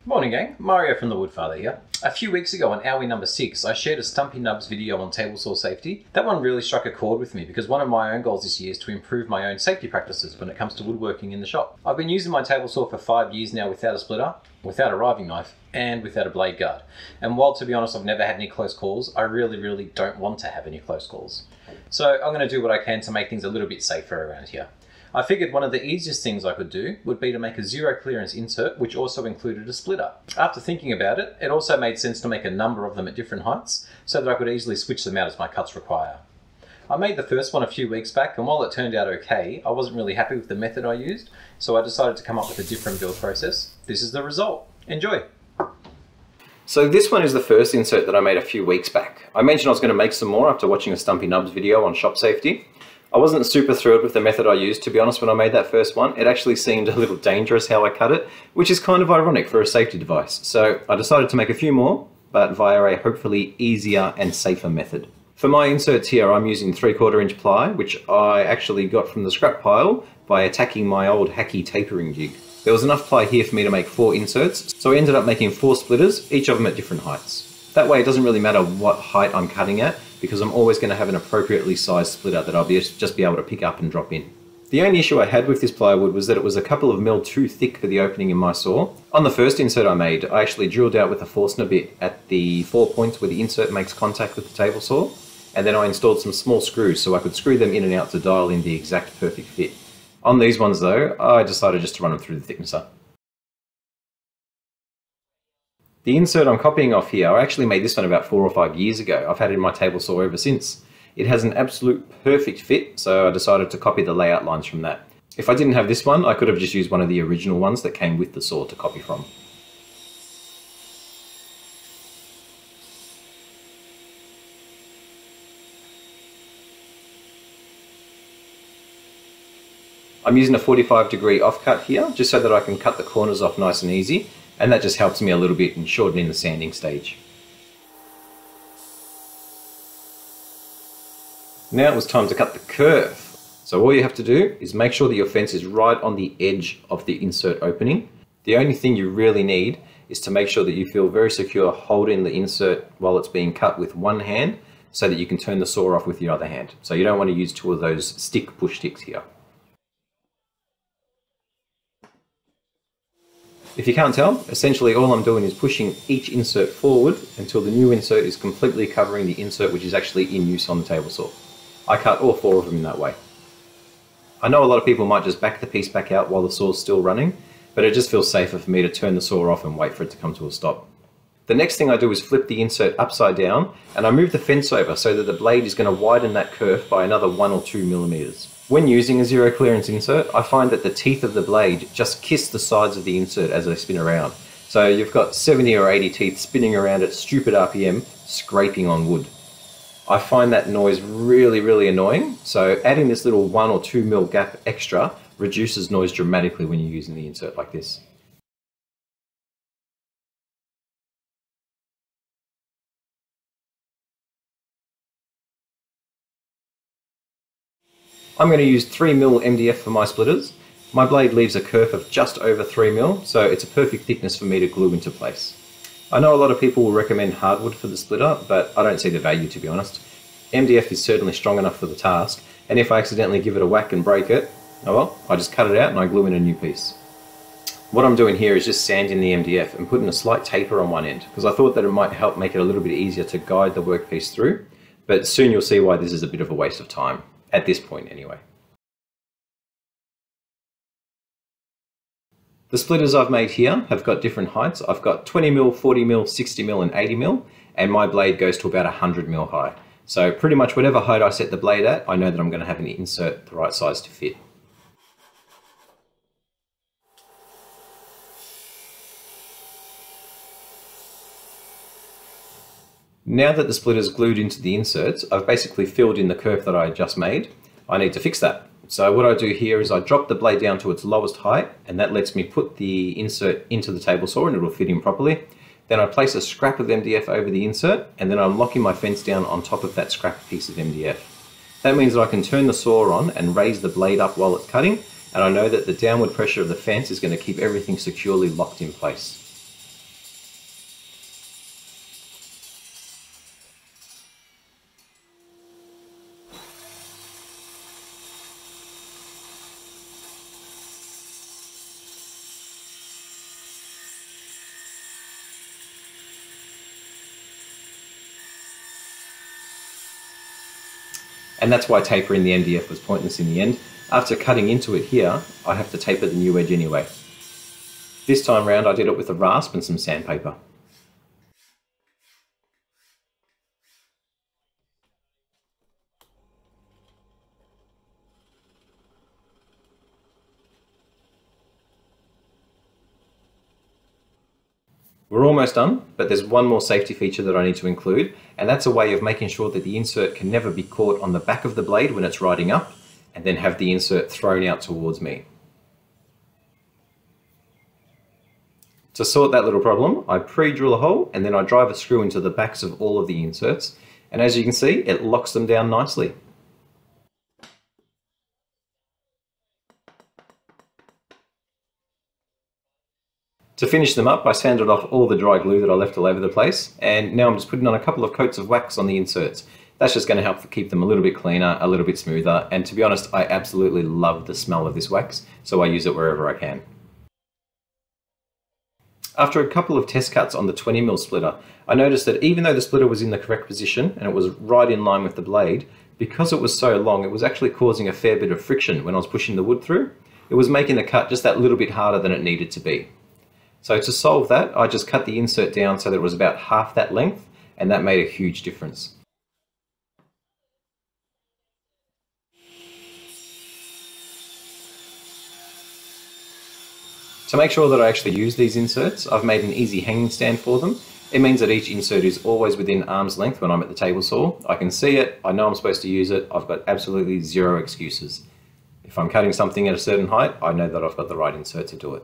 Morning gang, Mario from the Woodfather here. A few weeks ago on Owie number 6, I shared a Stumpy Nubs video on table saw safety. That one really struck a chord with me because one of my own goals this year is to improve my own safety practices when it comes to woodworking in the shop. I've been using my table saw for 5 years now without a splitter, without a riving knife, and without a blade guard. And while to be honest I've never had any close calls, I really don't want to have any close calls. So I'm going to do what I can to make things a little bit safer around here. I figured one of the easiest things I could do would be to make a zero clearance insert which also included a splitter. After thinking about it, it also made sense to make a number of them at different heights so that I could easily switch them out as my cuts require. I made the first one a few weeks back, and while it turned out okay, I wasn't really happy with the method I used, so I decided to come up with a different build process. This is the result. Enjoy! So this one is the first insert that I made a few weeks back. I mentioned I was going to make some more after watching a Stumpy Nubs video on shop safety. I wasn't super thrilled with the method I used, to be honest, when I made that first one. It actually seemed a little dangerous how I cut it, which is kind of ironic for a safety device. So I decided to make a few more, but via a hopefully easier and safer method. For my inserts here, I'm using 3/4 inch ply, which I actually got from the scrap pile by attacking my old hacky tapering jig. There was enough ply here for me to make 4 inserts, so I ended up making 4 splitters, each of them at different heights. That way it doesn't really matter what height I'm cutting at, because I'm always going to have an appropriately sized splitter that I'll just be able to pick up and drop in. The only issue I had with this plywood was that it was a couple of mil too thick for the opening in my saw. On the first insert I made, I actually drilled out with a Forstner bit at the 4 points where the insert makes contact with the table saw, and then I installed some small screws so I could screw them in and out to dial in the exact perfect fit. On these ones though, I decided just to run them through the thicknesser. The insert I'm copying off here, I actually made this one about 4 or 5 years ago. I've had it in my table saw ever since. It has an absolute perfect fit, so I decided to copy the layout lines from that. If I didn't have this one, I could have just used one of the original ones that came with the saw to copy from. I'm using a 45-degree offcut here, just so that I can cut the corners off nice and easy. And that just helps me a little bit in shortening the sanding stage. Now it was time to cut the kerf. So all you have to do is make sure that your fence is right on the edge of the insert opening. The only thing you really need is to make sure that you feel very secure holding the insert while it's being cut with one hand so that you can turn the saw off with your other hand. So you don't want to use 2 of those push sticks here. If you can't tell, essentially all I'm doing is pushing each insert forward until the new insert is completely covering the insert which is actually in use on the table saw. I cut all 4 of them in that way. I know a lot of people might just back the piece back out while the saw's still running, but it just feels safer for me to turn the saw off and wait for it to come to a stop. The next thing I do is flip the insert upside down, and I move the fence over so that the blade is going to widen that kerf by another 1 or 2 millimeters. When using a zero clearance insert, I find that the teeth of the blade just kiss the sides of the insert as they spin around. So you've got 70 or 80 teeth spinning around at stupid RPM, scraping on wood. I find that noise really annoying, so adding this little 1 or 2 mil gap extra reduces noise dramatically when you're using the insert like this. I'm going to use 3mm MDF for my splitters. My blade leaves a kerf of just over 3mm, so it's a perfect thickness for me to glue into place. I know a lot of people will recommend hardwood for the splitter, but I don't see the value, to be honest. MDF is certainly strong enough for the task, and if I accidentally give it a whack and break it, oh well, I just cut it out and I glue in a new piece. What I'm doing here is just sanding the MDF and putting a slight taper on one end, because I thought that it might help make it a little bit easier to guide the workpiece through, but soon you'll see why this is a bit of a waste of time. At this point anyway. The splitters I've made here have got different heights. I've got 20mm, 40mm, 60mm and 80mm, and my blade goes to about 100mm high. So pretty much whatever height I set the blade at, I know that I'm going to have an insert the right size to fit. Now that the splitter's glued into the inserts, I've basically filled in the kerf that I just made. I need to fix that. So what I do here is I drop the blade down to its lowest height, and that lets me put the insert into the table saw and it'll fit in properly. Then I place a scrap of MDF over the insert, and then I'm locking my fence down on top of that scrap piece of MDF. That means that I can turn the saw on and raise the blade up while it's cutting, and I know that the downward pressure of the fence is going to keep everything securely locked in place. and that's why tapering the MDF was pointless in the end. After cutting into it here, I have to taper the new edge anyway. This time round I did it with a rasp and some sandpaper. We're almost done, but there's one more safety feature that I need to include, and that's a way of making sure that the insert can never be caught on the back of the blade when it's riding up, and then have the insert thrown out towards me. To sort that little problem, I pre-drill a hole and then I drive a screw into the backs of all of the inserts, and as you can see, it locks them down nicely. To finish them up, I sanded off all the dry glue that I left all over the place, and now I'm just putting on a couple of coats of wax on the inserts. That's just going to help keep them a little bit cleaner, a little bit smoother, and to be honest, I absolutely love the smell of this wax, so I use it wherever I can. After a couple of test cuts on the 20mm splitter, I noticed that even though the splitter was in the correct position and it was right in line with the blade, because it was so long, it was actually causing a fair bit of friction when I was pushing the wood through. It was making the cut just that little bit harder than it needed to be. So to solve that, I just cut the insert down so that it was about half that length, and that made a huge difference. To make sure that I actually use these inserts, I've made an easy hanging stand for them. It means that each insert is always within arm's length when I'm at the table saw. I can see it, I know I'm supposed to use it, I've got absolutely zero excuses. If I'm cutting something at a certain height, I know that I've got the right insert to do it.